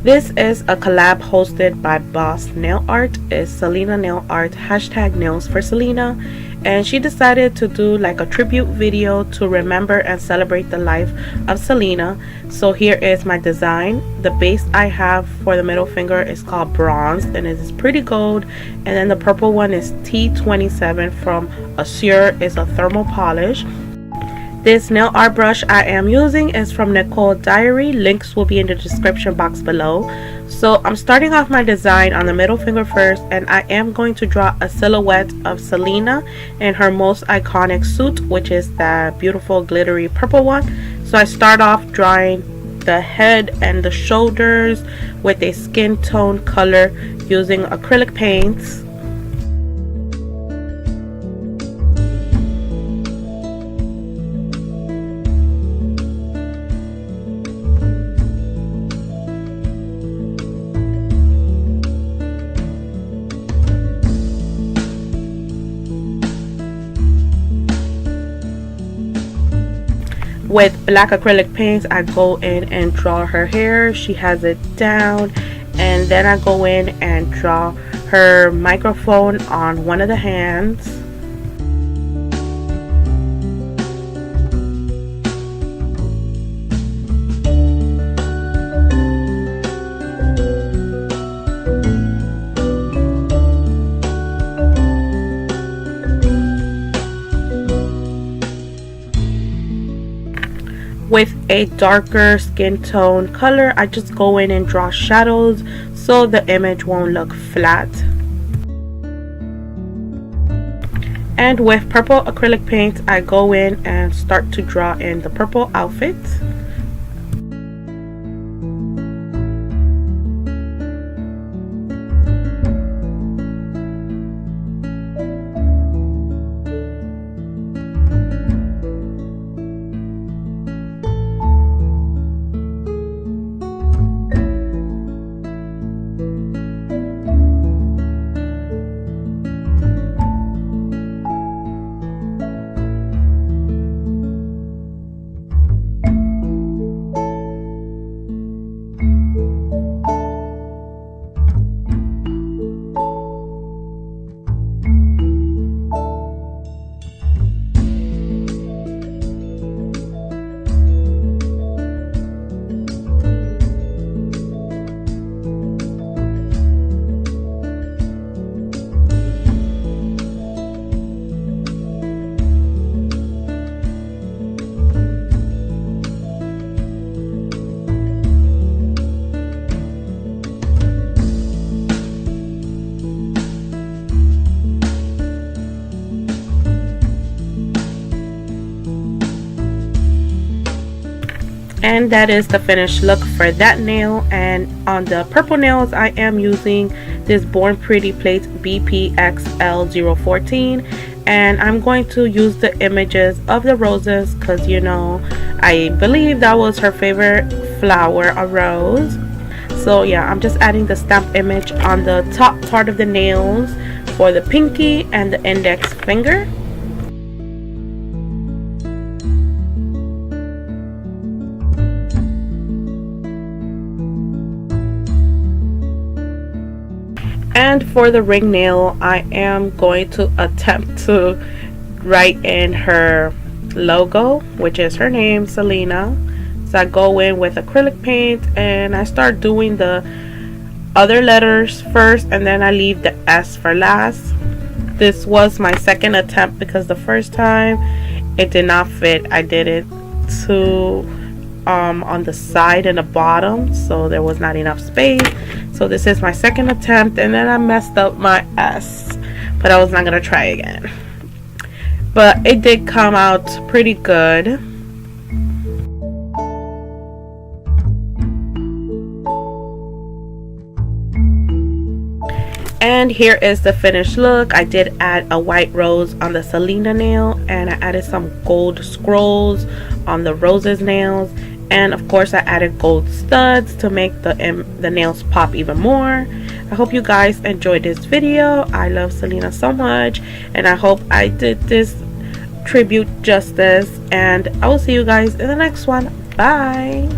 This is a collab hosted by Boss Nail Art. It's Selena Nail Art, hashtag nails for Selena. And she decided to do like a tribute video to remember and celebrate the life of Selena. So here is my design. The base I have for the middle finger is called Bronze, and it is pretty gold. And then the purple one is T27 from Azure. It's a thermal polish. This nail art brush I am using is from Nicole Diary. Links will be in the description box below. So I'm starting off my design on the middle finger first, and I am going to draw a silhouette of Selena in her most iconic suit, which is that beautiful glittery purple one. So I start off drawing the head and the shoulders with a skin tone color using acrylic paints. With black acrylic paints, I go in and draw her hair. She has it down, and then I go in and draw her microphone on one of the hands. With a darker skin tone color, I just go in and draw shadows so the image won't look flat. And with purple acrylic paint, I go in and start to draw in the purple outfit. And that is the finished look for that nail. And on the purple nails, I am using this Born Pretty plate BPXL014, and I'm going to use the images of the roses because, you know, I believe that was her favorite flower, a rose. So yeah, I'm just adding the stamp image on the top part of the nails for the pinky and the index finger. And for the ring nail, I am going to attempt to write in her logo, which is her name, Selena. So I go in with acrylic paint and I start doing the other letters first, and then I leave the S for last. This was my second attempt because the first time it did not fit. I did it too on the side and the bottom, so there was not enough space. So this is my second attempt, and then I messed up my S, but I was not gonna try again. But it did come out pretty good. And here is the finished look. I did add a white rose on the Selena nail, and I added some gold scrolls on the roses nails, and of course I added gold studs to make the nails pop even more. I hope you guys enjoyed this video. I love Selena so much, and I hope I did this tribute justice, and I will see you guys in the next one. Bye.